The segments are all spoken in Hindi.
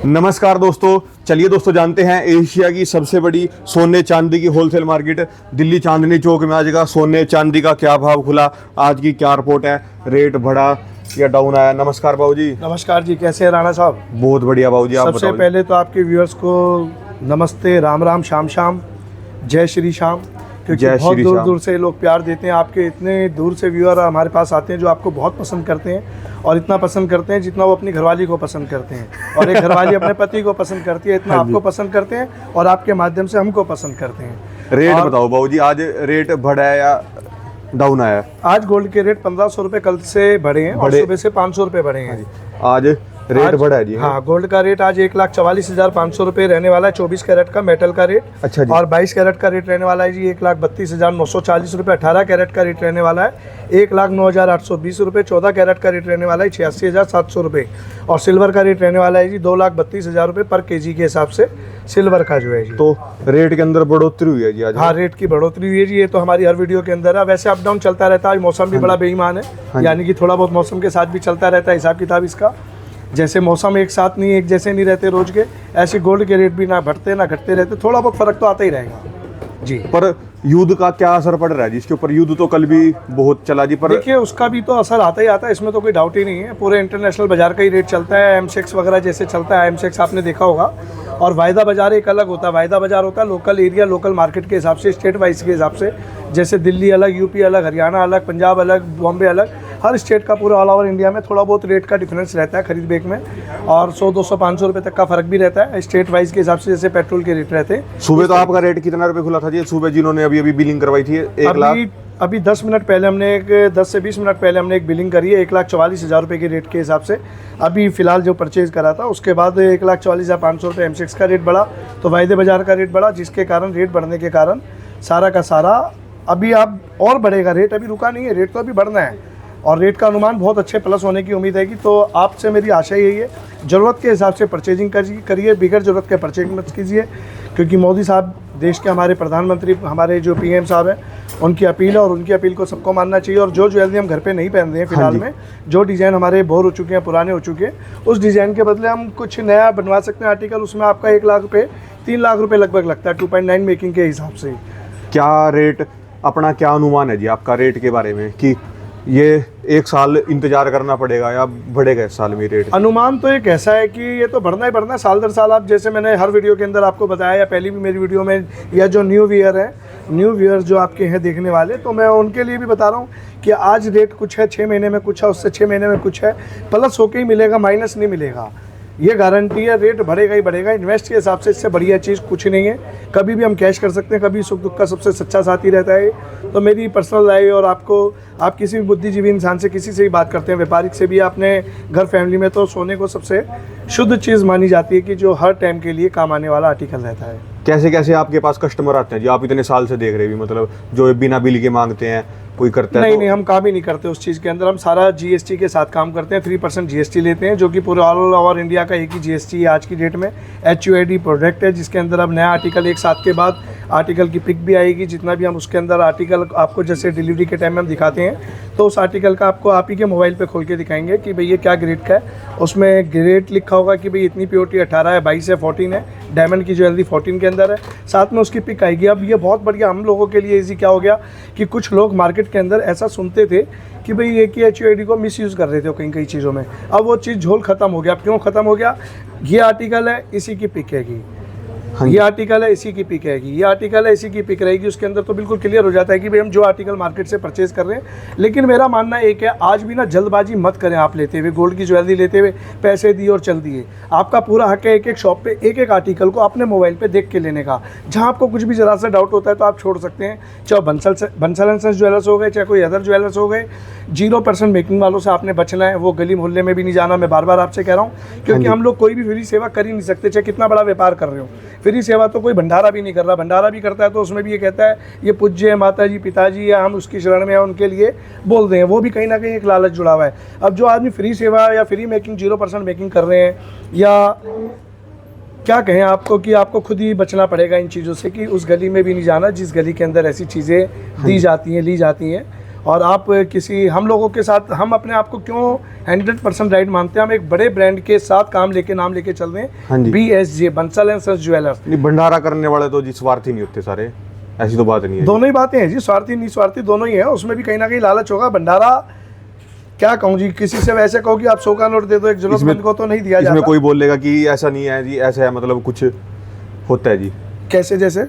नमस्कार दोस्तों, चलिए दोस्तों जानते हैं एशिया की सबसे बड़ी सोने चांदी की होलसेल मार्केट दिल्ली चांदनी चौक में आज का सोने चांदी का क्या भाव खुला, आज की क्या रिपोर्ट है, रेट बढ़ा या डाउन आया। नमस्कार बाबू जी। नमस्कार जी, कैसे हैं राणा साहब? बहुत बढ़िया बाबू जी, आप सबसे बताओ। पहले तो आपके व्यूअर्स को नमस्ते, राम राम, शाम शाम, जय श्री श्याम। क्योंकि जय बहुत श्री दूर श्याम। दूर से लोग प्यार देते हैं, आपके इतने दूर से व्यूअर हमारे पास आते हैं जो आपको बहुत पसंद करते हैं, और इतना पसंद करते हैं जितना वो अपनी घरवाली को पसंद करते हैं, और एक घरवाली अपने पति को पसंद करती है, इतना आपको पसंद करते हैं और आपके माध्यम से हमको पसंद करते हैं। रेट बताओ बाबू जी, आज रेट बढ़ा है या डाउन आया? आज गोल्ड के रेट 1500 रुपये कल से बढ़े हैं और बढ़े। सुबह से 500 रुपये बढ़े हैं। आज रेट बढ़ा है जी। हाँ, गोल्ड का रेट आज 1,44,500 रुपये रहने वाला है, 24 कैरेट का मेटल का रेट। अच्छा जी। और 22 कैरेट का रेट रहने वाला है जी 1,32,940 रुपये। 18 कैरेट का रेट रहने वाला है 1,09,820 रुपये। 14 कैरेट का रेट रहने वाला है 86,700 रुपये। और सिल्वर का रेट रहने वाला है जी 2,32,000 रुपये पर केजी के हिसाब से सिल्वर का जो है जी। तो रेट के अंदर बढ़ोतरी हुई है जी आज? हाँ, रेट की बढ़ोतरी हुई है जी, ये तो हमारी हर वीडियो के अंदर है। वैसे अप डाउन चलता रहता है, आज मौसम भी बड़ा बेईमान है, यानी कि थोड़ा बहुत मौसम के साथ भी चलता रहता है हिसाब किताब इसका। जैसे मौसम एक साथ नहीं, एक जैसे नहीं रहते रोज के, ऐसे गोल्ड के रेट भी ना बढ़ते ना घटते रहते, थोड़ा बहुत फर्क तो आता ही रहेगा जी। पर युद्ध का क्या असर पड़ रहा है जी इसके ऊपर? युद्ध तो कल भी बहुत चला जी, पर देखिए उसका भी तो असर आता ही आता है, इसमें तो कोई डाउट ही नहीं है। पूरे इंटरनेशनल बाजार का ही रेट चलता है, एमसेक्स वगैरह जैसे चलता है, एमसेक्स आपने देखा होगा। और वायदा बाजार एक अलग होता है, वायदा बाजार होता है लोकल एरिया, लोकल मार्केट के हिसाब से, स्टेट वाइज के हिसाब से। जैसे दिल्ली अलग, यूपी अलग, हरियाणा अलग, पंजाब अलग, बॉम्बे अलग, हर स्टेट का पूरा ऑल ओवर इंडिया में थोड़ा बहुत रेट का डिफरेंस रहता है खरीद बेच में, और 100, 200, 500 रुपये तक का फर्क भी रहता है स्टेट वाइज के हिसाब से, जैसे पेट्रोल के रेट रहते हैं। सुबह तो आपका रेट कितना रुपए खुला था जी सुबह, जिन्होंने अभी अभी बिलिंग करवाई थी? 1 लाख अभी 10 मिनट पहले हमने 10 से 20 मिनट पहले हमने एक बिलिंग करी है 1,44,000 रुपये के रेट के हिसाब से। अभी फिलहाल जो परचेज करा था उसके बाद 1,44,500 रुपये एमसेक्स का रेट बढ़ा, तो वायदे बाजार का रेट बढ़ा, जिसके कारण रेट बढ़ने के कारण सारा का सारा अभी अब और बढ़ेगा रेट, अभी रुका नहीं है, रेट तो अभी बढ़ना है। और रेट का अनुमान बहुत अच्छे प्लस होने की उम्मीद है कि, तो आपसे मेरी आशा यही है, ज़रूरत के हिसाब से परचेजिंग करिए, बिगर ज़रूरत के परचेजिंग मत कीजिए। क्योंकि मोदी साहब देश के हमारे प्रधानमंत्री, हमारे जो पीएम साहब हैं, उनकी अपील है और उनकी अपील को सबको मानना चाहिए। और जो ज्वेलरी हम घर पे नहीं पहन रहे हैं फिलहाल में, जो डिज़ाइन हमारे बोर हो चुके हैं, पुराने हो चुके हैं, उस डिज़ाइन के बदले हम कुछ नया बनवा सकते हैं आर्टिकल। उसमें आपका 1 लाख रुपये, 3 लाख रुपये लगभग लगता है 2.9 मेकिंग के हिसाब से। क्या रेट, अपना क्या अनुमान है जी आपका रेट के बारे में, कि ये 1 साल इंतजार करना पड़ेगा या बढ़ेगा इस साल में रेट? अनुमान तो एक ऐसा है कि ये तो बढ़ना ही बढ़ना है साल दर साल। आप जैसे मैंने हर वीडियो के अंदर आपको बताया, या पहली भी मेरी वीडियो में, या जो न्यू व्यूअर जो आपके हैं देखने वाले, तो मैं उनके लिए भी बता रहा हूँ कि आज रेट कुछ है, 6 महीने में कुछ है, उससे 6 महीने में कुछ है, प्लस होके ही मिलेगा, माइनस नहीं मिलेगा, ये गारंटी है। रेट बढ़ेगा ही बढ़ेगा, इन्वेस्ट के हिसाब से इससे बढ़िया चीज़ कुछ नहीं है। कभी भी हम कैश कर सकते हैं, कभी सुख दुख का सबसे सच्चा साथी रहता है। तो मेरी पर्सनल राय, और आप किसी भी बुद्धिजीवी इंसान से, किसी से भी बात करते हैं, व्यापारिक से भी, अपने घर फैमिली में, तो सोने को सबसे शुद्ध चीज़ मानी जाती है कि जो हर टाइम के लिए काम आने वाला आर्टिकल रहता है। कैसे कैसे आपके पास कस्टमर आते हैं जी, आप इतने साल से देख रहे हैं, मतलब जो बिना बिल के मांगते हैं, कोई करता है? नहीं, हम काम ही नहीं करते उस चीज़ के अंदर, हम सारा जीएसटी के साथ काम करते हैं। 3% जीएसटी लेते हैं, जो कि पूरे ऑल ओवर इंडिया का एक ही जीएसटी है आज की डेट में। HUID प्रोडक्ट है, जिसके अंदर अब नया आर्टिकल एक साथ के बाद आर्टिकल की पिक भी आएगी। जितना भी हम उसके अंदर आर्टिकल आपको जैसे डिलीवरी के टाइम में हम दिखाते हैं, तो उस आर्टिकल का आपको आप ही के मोबाइल पे खोल के दिखाएंगे कि भाई ये क्या ग्रेड का है। उसमें ग्रेड लिखा होगा कि भाई इतनी प्योरिटी 18 है, 22 है, 14 है, डायमंड की ज्वेलरी 14 के अंदर है, साथ में उसकी पिक आएगी। अब ये बहुत बढ़िया हम लोगों के लिए ईजी क्या हो गया कि कुछ लोग मार्केट के अंदर ऐसा सुनते थे कि भाई एक ही HUID को मिसयूज़ कर रहे थे कई चीज़ों में। अब वो चीज़ झोल ख़त्म हो गया। क्यों ख़त्म हो गया? ये आर्टिकल है, इसी की पिक हैगी, ये आर्टिकल है, इसी की पिक रहेगी, ये आर्टिकल है, इसी की पिक रहेगी। उसके अंदर तो बिल्कुल क्लियर हो जाता है कि भाई हम जो आर्टिकल मार्केट से परचेज कर रहे हैं। लेकिन मेरा मानना एक है, आज भी ना जल्दबाजी मत करें आप लेते हुए, गोल्ड की ज्वेलरी लेते हुए पैसे दिए और चल दिए। आपका पूरा हक है एक एक शॉप पे एक एक आर्टिकल को अपने मोबाइल पे देख के लेने का। जहाँ आपको कुछ भी ज़रा सा डाउट होता है तो आप छोड़ सकते हैं, चाहे बंसल एंड सन्स ज्वेलर्स हो गए, चाहे कोई अदर ज्वेलर्स हो गए। 0% मेकिंग वालों से आपने बचना है, वो गली मोहल्ले में भी नहीं जाना। मैं बार बार आपसे कह रहा हूँ, क्योंकि हम लोग कोई भी फ्री सेवा कर ही नहीं सकते, चाहे कितना बड़ा व्यापार कर रहे हो। फ्री सेवा तो कोई भंडारा भी नहीं कर रहा, भंडारा भी करता है तो उसमें भी ये कहता है ये पूज्य है माता जी, पिताजी, या हम उसकी शरण में हैं, उनके लिए बोल दें, वो भी कहीं ना कहीं एक लालच जुड़ा हुआ है। अब जो आदमी फ्री सेवा या फ्री मेकिंग 0% मेकिंग कर रहे हैं, या क्या कहें आपको, कि आपको खुद ही बचना पड़ेगा इन चीज़ों से, कि उस गली में भी नहीं जाना जिस गली के अंदर ऐसी चीज़ें दी जाती हैं, ली जाती हैं। और आप किसी हम लोगों के साथ हम अपने आप को क्यों 100% राइट मानते हैं, हम एक बड़े ब्रांड के साथ नाम लेके चल रहे हाँ हैं, जी। BSJ Bansal and sons jewellers. नहीं, भंडारा करने वाले तो जी स्वार्थी नहीं होते सारे, ऐसी तो बात नहीं है। दोनों ही बातें हैं जी, स्वार्थी नहीं स्वार्थी दोनों ही है, उसमें भी कहीं ना कहीं लालच होगा। भंडारा क्या कहूँ जी, किसी से वैसे कहो कि आप 100 का नोट दे दो एक जरूरतमंद को, तो नहीं दिया इसमें जाता। कोई बोलेगा कि ऐसा नहीं है जी, ऐसा है, मतलब कुछ होता है जी। कैसे? जैसे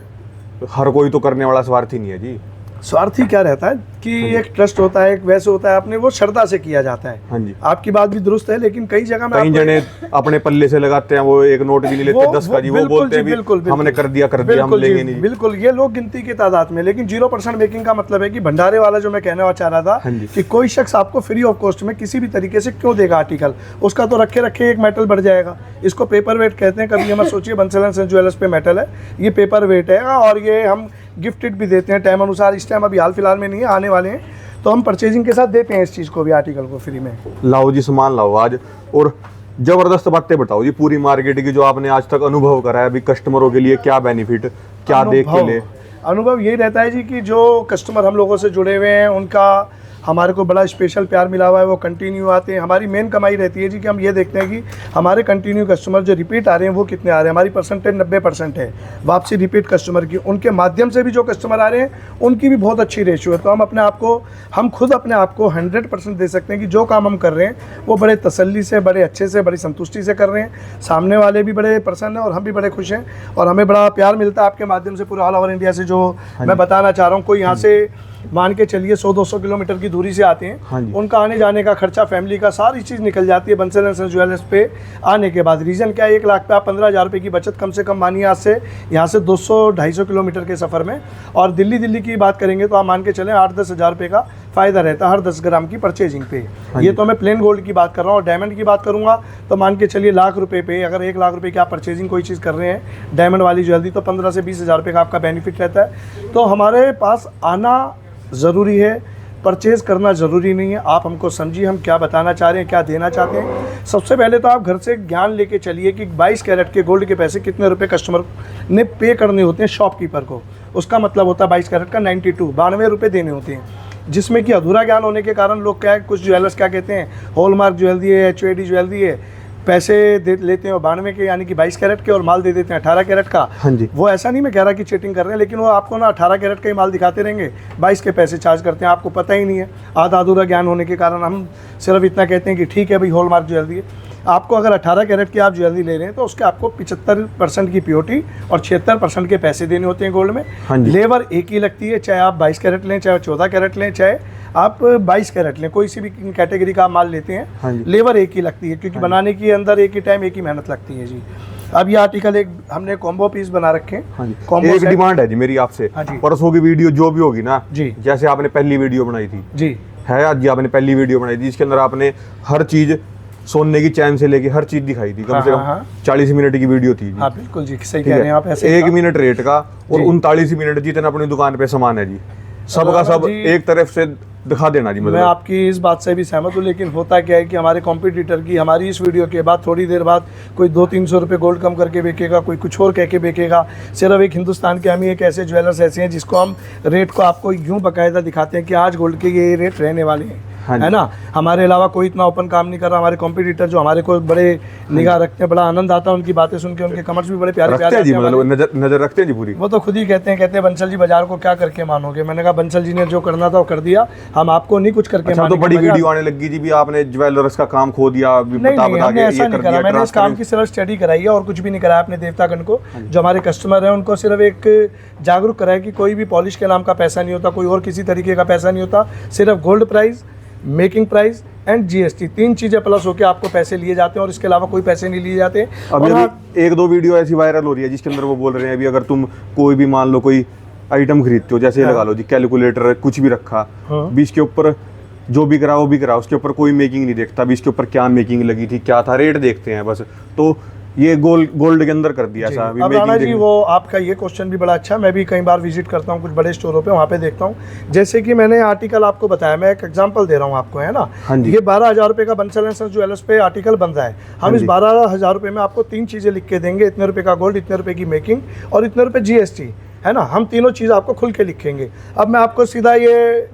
हर कोई तो करने वाला स्वार्थी नहीं है जी। स्वार्थी क्या रहता है कि एक ट्रस्ट होता है, एक वैसे होता है, अपने वो श्रद्धा से किया जाता है। हाँ जी। आपकी बात भी दुरुस्त है, लेकिन कई जगह में कई जने अपने पल्ले से लगाते हैं, वो एक नोट भी नहीं लेते 10 का जी, वो बोलते हैं भी हमने कर दिया हम लेंगे नहीं। बिल्कुल, ये लोग गिनती की तादाद में, लेकिन 0% मेकिंग का मतलब है कि भंडारे वाला जो मैं कहने चाह रहा था कि कोई शख्स आपको फ्री ऑफ कॉस्ट में किसी भी तरीके से क्यों देगा आर्टिकल, उसका तो रखे रखे एक मेटल बढ़ जाएगा। इसको पेपर वेट कहते हैं। कभी मत सोचिए बंसल एंड सन्स ज्वेलर्स पे मेटल है, ये पेपर वेट है, और ये हम गिफ्टेड भी देते हैं टाइम अनुसार। इस टाइम अभी हाल फिलहाल में नहीं है, आने वाले हैं, तो हम परचेजिंग के साथ देते हैं इस चीज़ को भी, आर्टिकल को फ्री में। लाओ जी सामान लाओ आज, और जबरदस्त बातें बताओ जी पूरी मार्केट की, जो आपने आज तक अनुभव करा है अभी कस्टमरों के लिए, क्या बेनिफिट, क्या देख के ले। अनुभव यही रहता है जी कि जो कस्टमर हम लोगों से जुड़े हुए हैं, उनका हमारे को बड़ा स्पेशल प्यार मिला हुआ है, वो कंटिन्यू आते हैं। हमारी मेन कमाई रहती है जी कि हम ये देखते हैं कि हमारे कंटिन्यू कस्टमर जो रिपीट आ रहे हैं वो कितने आ रहे हैं। हमारी परसेंटेज 90% है वापसी रिपीट कस्टमर की। उनके माध्यम से भी जो कस्टमर आ रहे हैं उनकी भी बहुत अच्छी रेशियो है। तो हम खुद अपने आप को 100% दे सकते हैं कि जो काम हम कर रहे हैं वो बड़े तसल्ली से, बड़े अच्छे से, बड़ी संतुष्टि से कर रहे हैं। सामने वाले भी बड़े प्रसन्न हैं और हम भी बड़े खुश हैं, और हमें बड़ा प्यार मिलता है आपके माध्यम से पूरे ऑल ओवर इंडिया से। जो मैं बताना चाह रहा हूँ, कोई यहाँ से मान के चलिए 100-200 किलोमीटर की दूरी से आते हैं, उनका आने जाने का खर्चा, फैमिली का सारी चीज़ निकल जाती है बंसल एंड सन्स ज्वेलर्स पे आने के बाद। रीज़न क्या है, 1 लाख पे आप 15,000 रुपये की बचत कम से कम मानिए आज से, यहाँ से 200-250 किलोमीटर के सफ़र में। और दिल्ली की बात करेंगे तो आप मान के चलें 8-10 हज़ार रुपये का फ़ायदा रहता है हर 10 ग्राम की परचेजिंग पे। ये तो मैं प्लेन गोल्ड की बात कर रहा हूँ। और डायमंड की बात करूँगा तो मान के चलिए लाख रुपये पे, अगर 1 लाख रुपये की आप परचेजिंग कोई चीज़ कर रहे हैं डायमंड वाली ज्वेलरी, तो 15 से 20 हज़ार रुपये का आपका बेनिफिट रहता है। तो हमारे पास आना ज़रूरी है, परचेज़ करना ज़रूरी नहीं है। आप हमको समझिए हम क्या बताना चाह रहे हैं, क्या देना चाहते हैं। सबसे पहले तो आप घर से ज्ञान लेके चलिए कि 22 कैरेट के गोल्ड के पैसे कितने रुपए कस्टमर ने पे करने होते हैं शॉपकीपर को। उसका मतलब होता है 22 कैरेट का 92 रुपये देने होते हैं, जिसमें कि अधूरा ज्ञान होने के कारण लोग क्या है, कुछ ज्वेलर्स क्या कहते हैं, हॉलमार्क ज्वेलरी है, HUID ज्वेलरी है, पैसे दे लेते हैं 92 के यानी कि 22 कैरेट के, और माल दे देते हैं 18 कैरेट का। हाँ जी। वो ऐसा नहीं मैं कह रहा कि चीटिंग कर रहे हैं, लेकिन वो आपको ना 18 कैरेट का ही माल दिखाते रहेंगे, 22 के पैसे चार्ज करते हैं, आपको पता ही नहीं है। आधा अधूरा ज्ञान होने के कारण हम सिर्फ इतना कहते हैं कि ठीक है भाई हॉलमार्क ज्वेलरी है। आपको अगर 18 कैरेट की आप ज्वेलरी ले रहे हैं तो उसके आपको 75% की प्योरिटी और 76% के पैसे देने होते हैं गोल्ड में। हाँ जी। लेबर एक ही लगती है, चाहे आप 22 कैरेट लें, चाहे 14 कैरेट लें, चाहे आप 22 कैरेट लें, कोई सी भी कैटेगरी का आप माल लेते हैं। हाँ जी। लेबर एक ही लगती है, क्योंकि बनाने के अंदर एक ही टाइम एक ही मेहनत लगती है जी। अब ये आर्टिकल एक हमने कॉम्बो पीस बना रखे हैं। हाँ जी। कॉम्बो एक सेट। डिमांड है जी मेरी आपसे, हाँ जी। परसों की वीडियो जो भी होगी ना जी। जैसे आपने पहली वीडियो बनाई थी जी है, आज जी आपने पहली वीडियो बनाई थी, इसके अंदर आपने हर चीज सोने की चैन से लेके हर चीज दिखाई थी। कम से कम 40 मिनट की वीडियो थी जी। हाँ बिल्कुल जी, सही कह रहे हैं आप। ऐसे 1 मिनट रेट का और 39 मिनट जितना अपनी दुकान पे सामान है जी, सबका सब एक तरफ से दिखा देना जी। मैं मतलब आपकी इस बात से भी सहमत हूँ, लेकिन होता क्या है कि हमारे कॉम्पिटिटर की हमारी इस वीडियो के बाद थोड़ी देर बाद कोई 200-300 रुपये गोल्ड कम करके बेचेगा, कोई कुछ और कह के बेचेगा। सिर्फ एक हिंदुस्तान के हम ही एक ऐसे ज्वेलर्स ऐसे हैं जिसको हम रेट को आपको यूँ बाकायदा दिखाते हैं कि आज गोल्ड के ये रेट रहने वाले हैं। हाँ है ना। हमारे अलावा कोई इतना ओपन काम नहीं कर रहा। हमारे कॉम्पिटिटर जो हमारे को बड़े निगाह रखते हैं, बड़ा आनंद आता है उनकी बातें सुन के, उनके कमेंट्स भी बड़े प्यारे रखते हैं जी, मतलब नजर रखते हैं जी पूरी। वो तो खुद ही कहते हैं बंसल जी बाजार को क्या करके मानोगे। मैंने कहा बंसल जी ने जो करना था वो कर दिया, हम आपको नहीं कुछ करके अच्छा, तो बड़ी वीडियो आने लगी जी भी, आपने ज्वेलर्स का काम खो दिया, नहीं, हमने ऐसा नहीं करा। मैंने इस काम की सिर्फ स्टडी कराई है और कुछ भी नहीं कराया अपने देवतागण को। जो हमारे कस्टमर हैं उनको सिर्फ एक जागरूक कराया कि कोई भी पॉलिश के नाम का पैसा नहीं होता, कोई और किसी तरीके का पैसा नहीं होता। सिर्फ gold price, making price and GST, 3 चीजें प्लस होकर आपको पैसे लिए जाते हैं, और इसके अलावा कोई पैसे नहीं लिए जाते। अभी 1-2 वीडियो ऐसी वायरल हो रही है जिसके अंदर वो बोल रहे हैं अभी अगर तुम कोई भी मान लो कोई आइटम खरीदते हो, जैसे लगा लो जी कैलकुलेटर कुछ भी रखा, भी इसके ऊपर जो भी करा वो भी करा, उसके ऊपर कोई मेकिंग नहीं देखता, भी इसके ऊपर क्या मेकिंग लगी थी, क्या था, रेट देखते हैं बस। तो ये गोल्ड के अंदर कर दिया ऐसा। अब राणा जी, वो आपका ये क्वेश्चन भी बड़ा अच्छा है। मैं भी कई बार विजिट करता हूँ कुछ बड़े स्टोरों पे, वहाँ पे देखता हूँ। जैसे कि मैंने आर्टिकल आपको बताया, मैं एक एग्जांपल दे रहा हूँ आपको, है ना। हाँ जी। ये 12,000 रुपये का बंसल एंड सन्स ज्वेलर्स पे आर्टिकल बन रहा है। हम इस 12,000 रुपये में आपको 3 चीज़ें लिख के देंगे, इतने रुपये का गोल्ड, इतने रुपये की मेकिंग और इतने रुपये GST, है ना। हम तीनों चीज़ आपको खुल के लिखेंगे। अब मैं आपको सीधा ये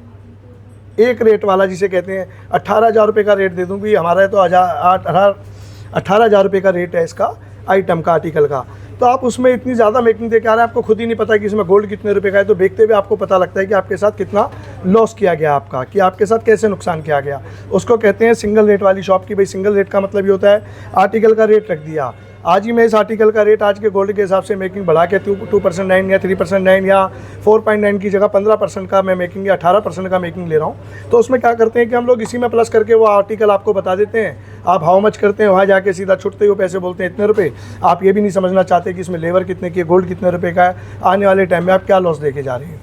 एक रेट वाला जिसे कहते हैं 18,000 रुपये का रेट दे दूँ भी हमारा है तो 18,000 रुपये का रेट है इसका आइटम का, आर्टिकल का, तो आप उसमें इतनी ज़्यादा मेकिंग दे के आ रहे हैं, आपको खुद ही नहीं पता कि इसमें गोल्ड कितने रुपए का है, तो देखते हुए आपको पता लगता है कि आपके साथ कितना लॉस किया गया आपका, कि आपके साथ कैसे नुकसान किया गया। उसको कहते हैं सिंगल रेट वाली शॉप की। भाई सिंगल रेट का मतलब ये होता है आर्टिकल का रेट रख दिया, आज ही मैं इस आर्टिकल का रेट आज के गोल्ड के हिसाब से मेकिंग बढ़ा के 2% 9 या 3% 9 या 4.9 की जगह 15% का मैं मेकिंग या 18% का मेकिंग ले रहा हूँ। तो उसमें क्या करते हैं कि हम लोग इसी में प्लस करके वो आर्टिकल आपको बता देते हैं, आप हाउ मच करते हैं, वहाँ जाके सीधा छुटते हुए पैसे बोलते हैं इतने रुपए। आप ये भी नहीं समझना चाहते कि इसमें लेबर कितने की है, गोल्ड कितने रुपए का है, आने वाले टाइम में आप क्या लॉस देके जा रहे हैं।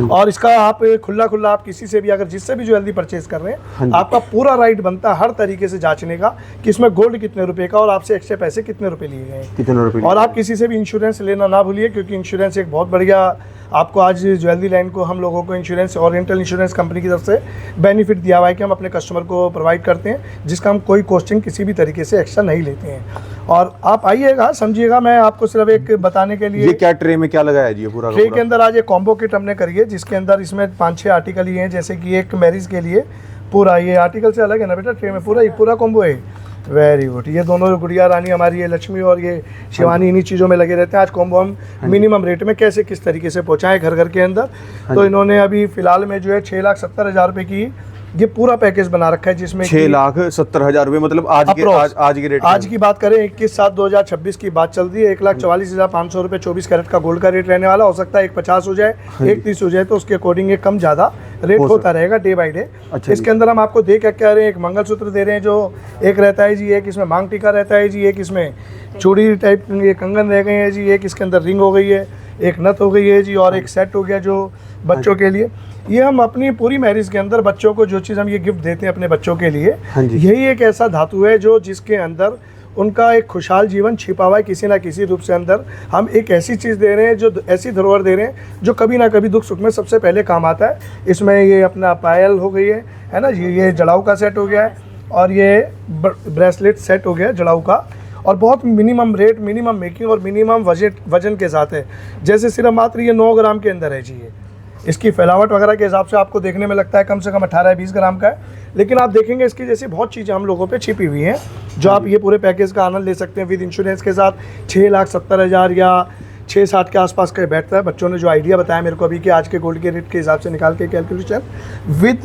और इसका आप खुला आप किसी से भी अगर जिससे भी ज्वेलरी परचेज कर रहे हैं, आपका पूरा राइट बनता है हर तरीके से जांचने का कि इसमें गोल्ड कितने रुपए का और आपसे एक्स्ट्रा पैसे कितने रुपए लिए गए, कितने रुपए। और आप किसी से भी इंश्योरेंस लेना ना भूलिए, क्योंकि इंश्योरेंस एक बहुत बढ़िया आपको आज ज्वेलरी लाइन को हम लोगों को इंश्योरेंस ओरिएंटल इंश्योरेंस कंपनी की तरफ से बेनिफिट दिया हुआ है कि हम अपने कस्टमर को प्रोवाइड करते हैं, जिसका हम कोई कॉस्टिंग किसी भी तरीके से एक्स्ट्रा नहीं लेते हैं। और आप आइएगा, समझिएगा, मैं आपको सिर्फ एक बताने के लिए। ये क्या ट्रे में क्या लगाया है जी? पूरा ट्रे के अंदर आज एक कॉम्बो किट हमने करी है, जिसके अंदर इसमें 5-6 आर्टिकल ही हैं, जैसे कि एक मैरिज के लिए पूरा ये आर्टिकल से अलग है ना बेटा, ट्रे में पूरा कॉम्बो है। Very good. ये दोनों गुड़िया रानी हमारी, ये लक्ष्मी और ये शिवानी इन्हीं चीज़ों में लगे रहते हैं। आज कॉम्बो हम मिनिमम रेट में कैसे किस तरीके से पहुँचाएं घर के अंदर। तो इन्होंने अभी फिलहाल में जो है 6,70,000 रुपये की ये पूरा पैकेज बना रखा है, जिसमें 6,70,000 रुपये, मतलब आज के रेट। आज की बात करें 21/7/2026 की बात चल रही है, 1,44,500 रुपये 24 कैरेट का गोल्ड का रेट रहने वाला। हो सकता है 1,50 हो जाए, 1,30 हो जाए, तो उसके अकॉर्डिंग ये कम ज़्यादा रेट होता रहेगा डे बाई डे। इसके अंदर हम आपको दे क्या कह रहे हैं, एक मंगलसूत्र दे रहे हैं जो एक रहता है जी, एक इसमें मांग टीका रहता है जी, एक इसमें चूड़ी टाइप ये कंगन रह गए हैं जी, एक इसके अंदर रिंग हो गई है, एक नथ हो गई है जी, और एक सेट हो गया जो बच्चों के लिए। ये हम अपनी पूरी मैरिज के अंदर बच्चों को जो चीज़ हम ये गिफ्ट देते हैं अपने बच्चों के लिए, यही एक ऐसा धातु है जो जिसके अंदर उनका एक खुशहाल जीवन छिपा हुआ है किसी ना किसी रूप से। अंदर हम एक ऐसी चीज़ दे रहे हैं, जो ऐसी धरोहर दे रहे हैं जो कभी ना कभी दुख सुख में सबसे पहले काम आता है। इसमें ये अपना पायल हो गई है ना जी, ये जड़ाऊ का सेट हो गया है, और ये ब्रेसलेट सेट हो गया है जड़ाऊ का, और बहुत मिनिमम रेट, मिनिमम मेकिंग और मिनिमम वजन के साथ है। जैसे सिर्फ मात्र ये 9 ग्राम के अंदर है जी। ये इसकी फैलावट वगैरह के हिसाब से आपको देखने में लगता है कम से कम 18-20 ग्राम का है, लेकिन आप देखेंगे इसकी जैसी बहुत चीज़ें हम लोगों पे छिपी हुई हैं, जो आप ये पूरे पैकेज का आनंद ले सकते हैं विद इंश्योरेंस के साथ। 6,70,000 या 6-7 के आसपास का बैठता है। बच्चों ने जो आइडिया बताया मेरे को अभी कि आज के गोल्ड के रेट के हिसाब से निकाल के कैलकुलेशन विद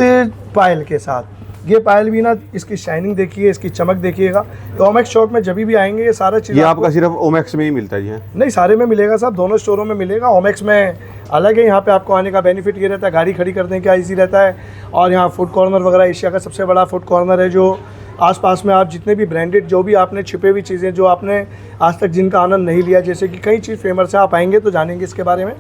पायल के साथ। ये पायल भी ना, इसकी शाइनिंग देखिए, इसकी चमक देखिएगा। तो ओमेक्स शॉप में जब भी आएंगे ये सारा चीज़, ये आपका सिर्फ ओमेक्स में ही मिलता है जी? नहीं, सारे में मिलेगा साहब, दोनों स्टोरों में मिलेगा। ओमेक्स में अलग है, यहाँ पे आपको आने का बेनिफिट ये रहता है, गाड़ी खड़ी कर दें क्या इजी रहता है। और यहाँ फूड कॉर्नर वगैरह एशिया का सबसे बड़ा फूड कॉर्नर है, जो आसपास में आप जितने भी ब्रांडेड जो भी आपने छिपे हुई चीज़ें जो आपने आज तक जिनका आनंद नहीं लिया, जैसे कि कई चीज़ फेमस है, आप आएंगे तो जानेंगे इसके बारे में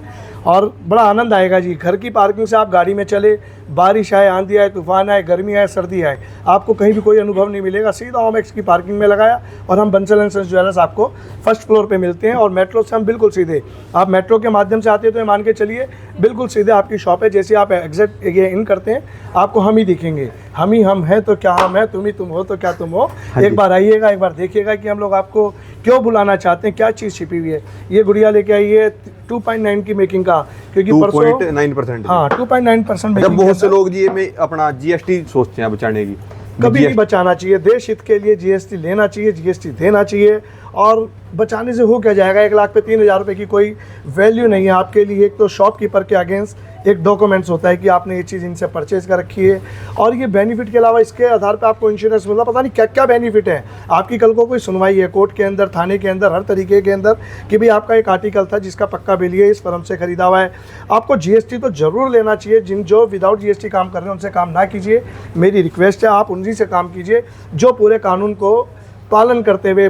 और बड़ा आनंद आएगा जी। घर की पार्किंग से आप गाड़ी में चले, बारिश आए, आंधी आए, तूफान आए, गर्मी आए, सर्दी आए, आपको कहीं भी कोई अनुभव नहीं मिलेगा। सीधा ओमेक्स की पार्किंग में लगाया और हम बंसल एंड सन्स ज्वेलर्स आपको फर्स्ट फ्लोर पे मिलते हैं। और मेट्रो से हम बिल्कुल सीधे, आप मेट्रो के माध्यम से आते हैं तो ये मान के चलिए बिल्कुल सीधे आपकी शॉप है। जैसे आप एग्जैक्ट ये इन करते हैं आपको हम ही दिखेंगे, हम ही हम हैं तो क्या हम हैं, तुम ही तुम हो तो क्या तुम हो। एक बार आइएगा, एक बार देखिएगा कि हम लोग आपको क्यों बुलाना चाहते हैं, क्या चीज़ छिपी हुई है। ये गुड़िया लेके आई है 2.9 की मेकिंग का, क्योंकि 2.9%। हाँ 2.9%। जब बहुत से लोग जी में अपना जीएसटी सोचते हैं बचाने की, कभी नहीं बचाना चाहिए। देश हित के लिए जीएसटी लेना चाहिए, जीएसटी देना चाहिए। और बचाने से हो क्या जाएगा, 1 लाख पे 3,000 रुपये की कोई वैल्यू नहीं है आपके लिए। एक तो शॉपकीपर के अगेंस्ट एक डॉक्यूमेंट्स होता है कि आपने ये चीज़ इनसे परचेज कर रखी है, और ये बेनिफिट के अलावा इसके आधार पे आपको इंश्योरेंस मिलता, पता नहीं क्या क्या बेनिफिट है। आपकी कल को कोई सुनवाई है कोर्ट के अंदर, थाने के अंदर, हर तरीके के अंदर कि भाई आपका एक आर्टिकल था जिसका पक्का बिल है, इस फर्म से खरीदा हुआ है। आपको जीएसटी तो ज़रूर लेना चाहिए। जिन जो विदाउट जीएसटी काम कर रहे हैं उनसे काम ना कीजिए, मेरी रिक्वेस्ट है। आप उन्हीं से काम कीजिए जो पूरे कानून को पालन करते हुए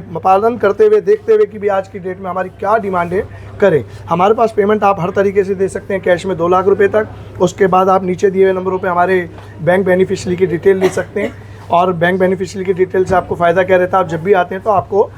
देखते हुए कि भी आज की डेट में हमारी क्या डिमांड है करें। हमारे पास पेमेंट आप हर तरीके से दे सकते हैं, कैश में 2 लाख रुपए तक। उसके बाद आप नीचे दिए हुए नंबरों पे हमारे बैंक बेनिफिशियरी की डिटेल ले सकते हैं। और बैंक बेनिफिशियरी की डिटेल से आपको फ़ायदा क्या रहता है, आप जब भी आते हैं तो आपको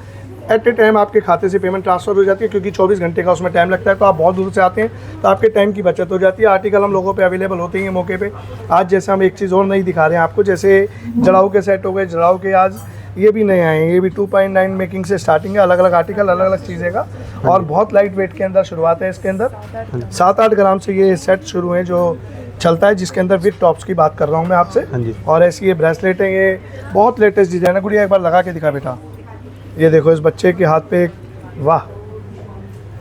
एट ए टाइम आपके खाते से पेमेंट ट्रांसफ़र हो जाती है, क्योंकि 24 घंटे का उसमें टाइम लगता है। तो आप बहुत दूर से आते हैं तो आपके टाइम की बचत हो जाती है। आर्टिकल हम लोगों पे अवेलेबल होते हैं मौके पे। आज जैसे हम एक चीज़ और नहीं दिखा रहे हैं आपको, जैसे जड़ाऊ के सेट हो गए, जड़ाऊ के आज ये भी नए आए हैं, ये भी 2.9 मेकिंग से स्टार्टिंग है। अलग अलग आर्टिकल, अलग अलग चीज़ें का, और बहुत लाइट वेट के अंदर शुरुआत है। इसके अंदर 7-8 ग्राम से ये सेट शुरू हैं जो चलता है, जिसके अंदर विद टॉप्स की बात कर रहा हूँ मैं आपसे। हाँ जी। और ऐसी ये ब्रेसलेट है, ये बहुत लेटेस्ट डिज़ाइन है। गुड़िया एक बार लगा के दिखा बेटा। ये देखो इस बच्चे के हाथ पे, वाह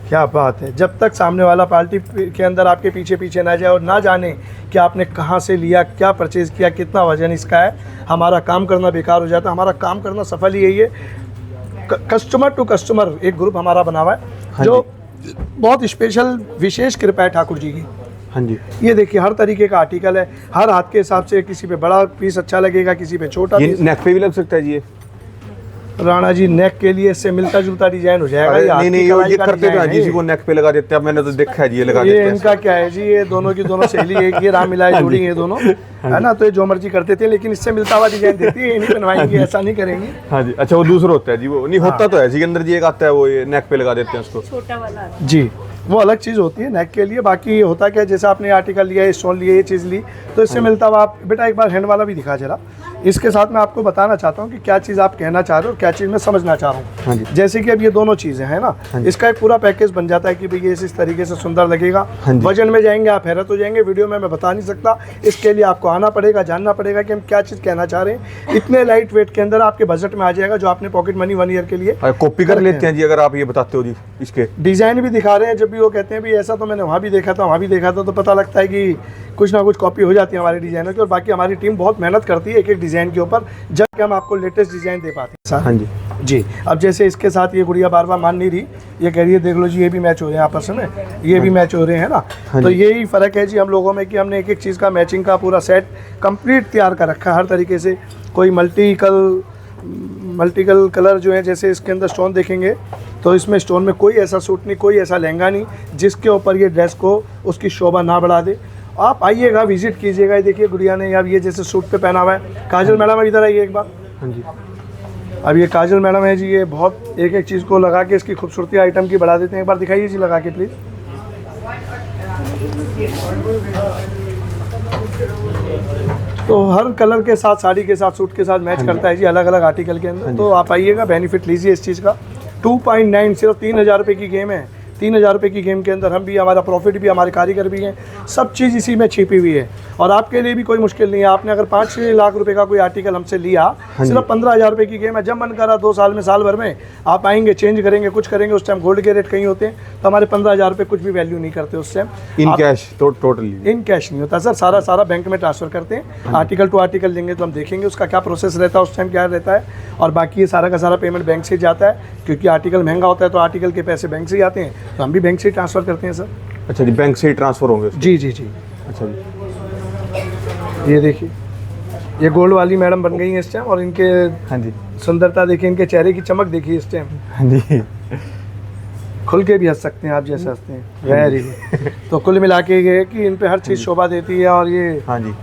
क्या बात है। जब तक सामने वाला पार्टी के अंदर आपके पीछे पीछे ना जाए और ना जाने कि आपने कहाँ से लिया, क्या परचेज़ किया, कितना वजन इसका है, हमारा काम करना बेकार हो जाता है। हमारा काम करना सफल ही यही है। कस्टमर टू कस्टमर एक ग्रुप हमारा बना हुआ है, हाँ जो बहुत स्पेशल विशेष कृपा है ठाकुर जी की। हाँ जी। ये देखिए हर तरीके का आर्टिकल है, हर हाथ के हिसाब से। किसी पे बड़ा पीस अच्छा लगेगा, किसी पे छोटा ये पीस। नेक पे भी लग सकता है जी ये? राणा जी नेक के लिए इससे मिलता जुलता डिजाइन हो जाएगा। अरे ये हाथ नहीं की नहीं, कलाई ये का करते तो डिजाइन हैं है जी, ये। इसी को नेक पे लगा देते हैं। मैंने तो देखा है जी, ये लगा ये देते हैं। इनका क्या है जी, ये दोनों की दोनों सहेली एक ये राम मिलाई जोड़ी है दोनों, है ना। तो ये जो मर्जी करते थे, लेकिन इससे मिलता हुआ डिजाइन देती है, ये नहीं बनवाएंगे, ऐसा नहीं करेंगे। हाँ जी। अच्छा वो दूसरा होता है जी, वो नहीं होता तो है जी, के अंदर जी एक आता है वो, ये नेक पे लगा देते हैं उसको। छोटा वाला जी, वो अलग चीज़ होती है नेक के लिए। बाकी ये होता क्या है, जैसे आपने आर्टिकल लिया, स्टोन लिए, ये चीज़ ली, तो इससे मिलता हुआ आप बेटा एक बार हैंड वाला भी दिखा जरा। इसके साथ मैं आपको बताना चाहता हूँ कि क्या चीज़ आप कहना चाह रहे हो और क्या चीज़ मैं समझना चाह रहा हूँ। हाँ जी। जैसे कि अब ये दोनों चीज़ें हैं ना, इसका एक पूरा पैकेज बन जाता है कि भाई ये इस तरीके से सुंदर लगेगा। हाँ जी। वजन में जाएंगे आप हैरत हो जाएंगे, वीडियो में मैं बता नहीं सकता। इसके लिए आपको आना पड़ेगा, जानना पड़ेगा कि हम क्या चीज़ कहना चाह रहे हैं। इतने लाइट वेट के अंदर आपके बजट में आ जाएगा, जो आपने पॉकेट मनी 1 ईयर के लिए कॉपी कर लेते हैं जी, अगर आप ये बताते हो जी। इसके डिज़ाइन भी दिखा रहे हैं। जब भी वो कहते हैं भी ऐसा तो मैंने वहाँ भी देखा था, वहाँ भी देखा था, तो पता लगता है कि कुछ ना कुछ कॉपी हो जाती है हमारे डिज़ाइनर की। और बाकी हमारी टीम बहुत मेहनत करती है एक एक डिज़ाइन के ऊपर, जब कि हम आपको लेटेस्ट डिज़ाइन दे पाते हैं। हाँ जी। जी, अब जैसे इसके साथ ये गुड़िया बार बार मान नहीं रही, ये कह रही है देख लो जी, ये भी मैच हो रहे हैं आपस में, ये भी मैच हो रहे हैं ना। हाँ तो जी। यही फ़र्क है जी हम लोगों में कि हमने एक एक चीज़ का मैचिंग का पूरा सेट कंप्लीट तैयार कर रखा है हर तरीके से। कोई मल्टीकल कलर जो है, जैसे इसके अंदर स्टोन देखेंगे तो इसमें स्टोन में कोई ऐसा सूट नहीं, कोई ऐसा लहंगा नहीं जिसके ऊपर ये ड्रेस को उसकी शोभा ना बढ़ा दे। आप आइएगा, विजिट कीजिएगा। ये देखिए गुड़िया ने अब ये जैसे सूट पे पहना हुआ है। काजल मैडम अब इधर आइए एक बार। हाँ जी। अब ये काजल मैडम है जी, ये बहुत एक एक चीज़ को लगा के इसकी खूबसूरती आइटम की बढ़ा देते हैं। एक बार दिखाइए जी लगा के प्लीज़। तो हर कलर के साथ, साड़ी के साथ, सूट के साथ मैच करता है जी, अलग अलग आर्टिकल के अंदर। तो आप आइएगा, बेनिफिट लीजिए इस चीज़ का। 2.9 सिर्फ 3,000 रुपये की गेम है। 3,000 रुपये की गेम के अंदर हम भी, हमारा प्रॉफिट भी, हमारे कारीगर भी हैं, सब चीज़ इसी में छिपी हुई है। और आपके लिए भी कोई मुश्किल नहीं है। आपने अगर 5-6 लाख रुपए का कोई आर्टिकल हमसे लिया, सिर्फ 15,000 रुपये की गेम है। जब मन करा 2 साल में, साल भर में आप आएंगे, चेंज करेंगे, कुछ करेंगे, उस टाइम गोल्ड के रेट कहीं होते हैं, तो हमारे 15,000 रुपये कुछ भी वैल्यू नहीं करते उस टाइम। इन कैश तो टोटली इन कैश नहीं होता सर, सारा बैंक में ट्रांसफ़र करते हैं। आर्टिकल टू आर्टिकल लेंगे तो हम देखेंगे उसका क्या प्रोसेस रहता है, उस टाइम क्या रहता है। और बाकी ये सारा का सारा पेमेंट बैंक से जाता है, क्योंकि आर्टिकल महंगा होता है तो आर्टिकल के पैसे बैंक से ही आते हैं, तो हम भी बैंक से ही ट्रांसफ़र करते हैं सर। अच्छा जी, बैंक से ही ट्रांसफर होंगे? जी जी जी। अच्छा जी। ये देखिए, ये गोल्ड वाली मैडम बन गई हैं इस टाइम। और इनके हाँ जी। सुंदरता देखिए, इनके चेहरे की चमक देखिए इस टाइम। हाँ जी। खुल के भी हंस सकते हैं आप जैसे हंसते हैं, वेरी। तो कुल मिला के ये है कि इन पे हर चीज़ शोभा देती है। और ये हाँ जी।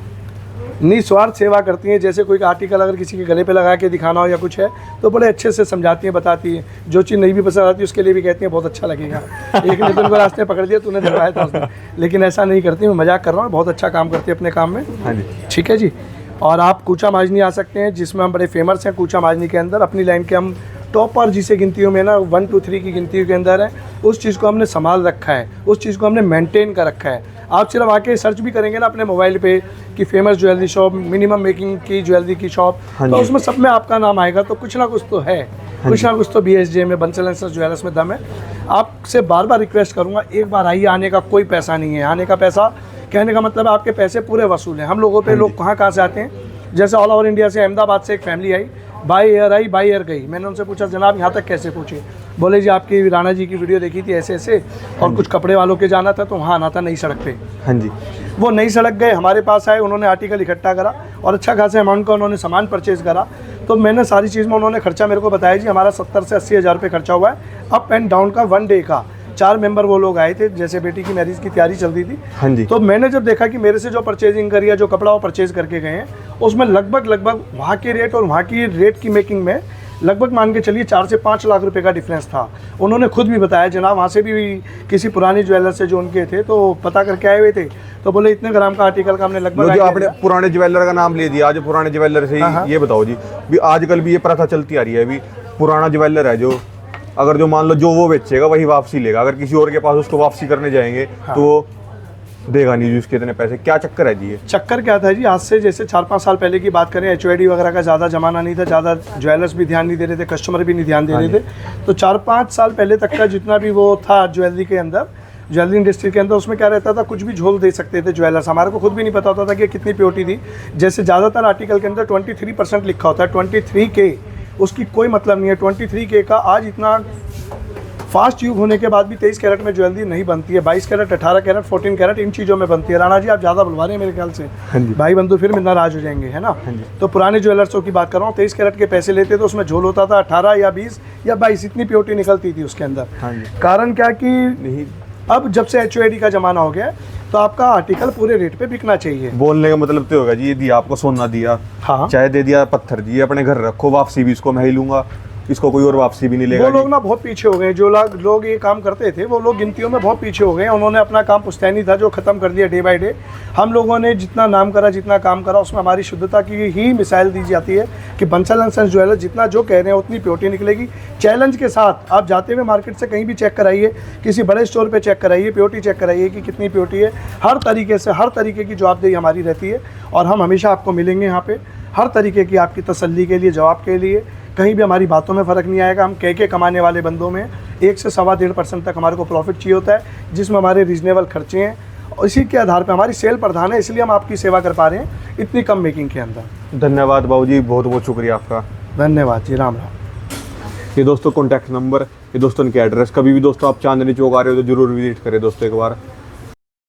निस्वार्थ सेवा करती हैं। जैसे कोई आर्टिकल अगर किसी के गले पे लगा के दिखाना हो या कुछ है, तो बड़े अच्छे से समझाती हैं, बताती हैं। जो चीज़ नहीं भी पसंद आती उसके लिए भी कहती हैं बहुत अच्छा लगेगा। एक नितिन को रास्ते पकड़ दिया, तूने दिलवाया था उसने, लेकिन ऐसा नहीं करती। मैं मजाक कर रहा हूँ, बहुत अच्छा काम करती है अपने काम में। हाँ जी। ठीक है जी। और आप कूचा माजनी आ सकते हैं, जिसमें हम बड़े फेमस हैं। कूचा माजनी के अंदर अपनी लाइन के हम टॉपर जिसे गिनतियों में ना 1 2 3 की गिनतियों के अंदर है, उस चीज़ को हमने संभाल रखा है, उस चीज़ को हमने मेंटेन कर रखा है। आप सिर्फ आके सर्च भी करेंगे ना अपने मोबाइल पे कि famous jewellery shop, minimum making की ज्वेलरी की शॉप, हाँ तो जी। उसमें सब में आपका नाम आएगा। तो कुछ ना कुछ तो है, कुछ ना कुछ तो BSJ में, बंसल एंड सन्स ज्वेलर्स में दम है। आपसे बार बार रिक्वेस्ट करूँगा, एक बार आइए। आने का कोई पैसा नहीं है, आने का पैसा, कहने का मतलब आपके पैसे पूरे वसूल हैं। हम लोगों पे लोग कहाँ से आते हैं, जैसे ऑल ओवर इंडिया से, अहमदाबाद से एक family I, by air I, by air गई। मैंने उनसे पूछा जनाब यहाँ तक कैसे पहुँचे? बोले जी आपकी राणा जी की वीडियो देखी थी ऐसे ऐसे, और कुछ कपड़े वालों के जाना था तो वहाँ आना था नई सड़क पे। हाँ जी। वो नई सड़क गए, हमारे पास आए, उन्होंने आर्टिकल इकट्ठा करा और अच्छा खासा अमाउंट का उन्होंने सामान परचेज़ करा। तो मैंने सारी चीज़ में उन्होंने खर्चा मेरे को बताया जी हमारा 70 से 80 हज़ार रुपये खर्चा हुआ है, अप एंड डाउन का, 1 डे का। 4 मेंबर वो लोग आए थे, जैसे बेटी की मैरिज की तैयारी चल रही थी। हाँ जी। तो मैंने जब देखा कि मेरे से जो परचेजिंग करी है, जो कपड़ा वो परचेज करके गए हैं, उसमें लगभग वहाँ के रेट और वहाँ की रेट की मेकिंग में लगभग मान के चलिए 4 से 5 लाख रुपए का डिफरेंस था। उन्होंने खुद भी बताया, जनाब वहाँ से भी किसी पुरानी ज्वेलर से जो उनके थे तो पता करके आए हुए थे, तो बोले इतने ग्राम का आर्टिकल का हमने लगभग। जो आपने पुराने ज्वेलर का नाम ले दिया, आज पुराने ज्वेलर से ये बताओ जी, भी आजकल भी ये प्रथा चलती आ रही है, अभी पुराना ज्वेलर है जो, अगर जो मान लो जो वो बेचेगा वही वापसी लेगा, अगर किसी और के पास उसको वापसी करने जाएंगे तो देगा नहीं जी उसके इतने पैसे, क्या चक्कर है जी ये? चक्कर क्या था जी, आज से जैसे 4-5 साल पहले की बात करें, HOD वगैरह का ज़्यादा ज़माना नहीं था, ज़्यादा ज्वेलर्स भी ध्यान नहीं दे रहे थे, कस्टमर भी नहीं ध्यान दे रहे थे। तो 4-5 साल पहले तक का जितना भी वो था ज्वेलरी के अंदर, ज्वेलरी इंडस्ट्री के अंदर, उसमें क्या रहता था, कुछ भी झोल दे सकते थे ज्वेलर्स। हमारे को खुद भी नहीं पता होता था कि कितनी प्योरिटी थी। जैसे ज़्यादातर आर्टिकल के अंदर 23% लिखा होता है, 23K, उसकी कोई मतलब नहीं है। 23K का आज इतना फास्ट युग होने के बाद भी 23 कैरेट में ज्वेलरी नहीं बनती है। 22 कैरेट, 18 कैरेट, 14 कैरेट, इन चीज़ों में बनती है। राणा जी आप ज़्यादा बुलवा रहे हैं मेरे ख्याल से। हाँ जी। भाई बंधु फिर नाराज हो जाएंगे, है ना। हाँ जी। तो पुराने ज्वेलर्सों की बात कर रहा हूँ, 23 कैरेट के पैसे लेते तो उसमें झोल होता था 18 या 20 या 22, इतनी प्योरिटी निकलती थी उसके अंदर। हाँ जी। कारण क्या कि नहीं, अब जब से HOD का ज़माना हो गया तो आपका आर्टिकल पूरे रेट पे बिकना चाहिए। बोलने का मतलब तो होगा जी, यदि आपको सोना दिया, हाँ, चाहे दे दिया पत्थर जी, अपने घर रखो, वापसी भी इसको मैं ही लूंगा, इसको कोई और वापसी भी नहीं लेगा वो लोग जी। ना बहुत पीछे हो गए। जो लोग ये काम करते थे वो लोग गिनतियों में बहुत पीछे हो गए। उन्होंने अपना काम पुश्तैनी था जो ख़त्म कर दिया डे बाय डे। हम लोगों ने जितना नाम करा, जितना काम करा, उसमें हमारी शुद्धता की ही मिसाइल दी जाती है कि बंसल एंड सन्स ज्वेलर्स जितना जो कह रहे हैं उतनी प्योरिटी निकलेगी। चैलेंज के साथ आप जाते हुए मार्केट से कहीं भी चेक कराइए, किसी बड़े स्टोर पर चेक कराइए, प्योरिटी चेक कराइए कि कितनी प्योरिटी है। हर तरीके से, हर तरीके की जवाबदेही हमारी रहती है और हम हमेशा आपको मिलेंगे यहाँ पे, हर तरीके की आपकी तसल्ली के लिए, जवाब के लिए। कहीं भी हमारी बातों में फ़र्क नहीं आएगा। हम कह के कमाने वाले बंदों में 1 से 1.25% तक हमारे को प्रॉफिट चाहिए होता है, जिसमें हमारे रीजनेबल खर्चे हैं। और इसी के आधार पर हमारी सेल प्रधान है, इसलिए हम आपकी सेवा कर पा रहे हैं इतनी कम मेकिंग के अंदर। धन्यवाद बाबूजी, बहुत बहुत शुक्रिया आपका। धन्यवाद जी, राम राम। ये दोस्तों कॉन्टैक्ट नंबर, ये दोस्तों इनके एड्रेस। कभी भी दोस्तों आप चांदनी चौक आ रहे हो तो जरूर विजिट करें दोस्तों एक बार।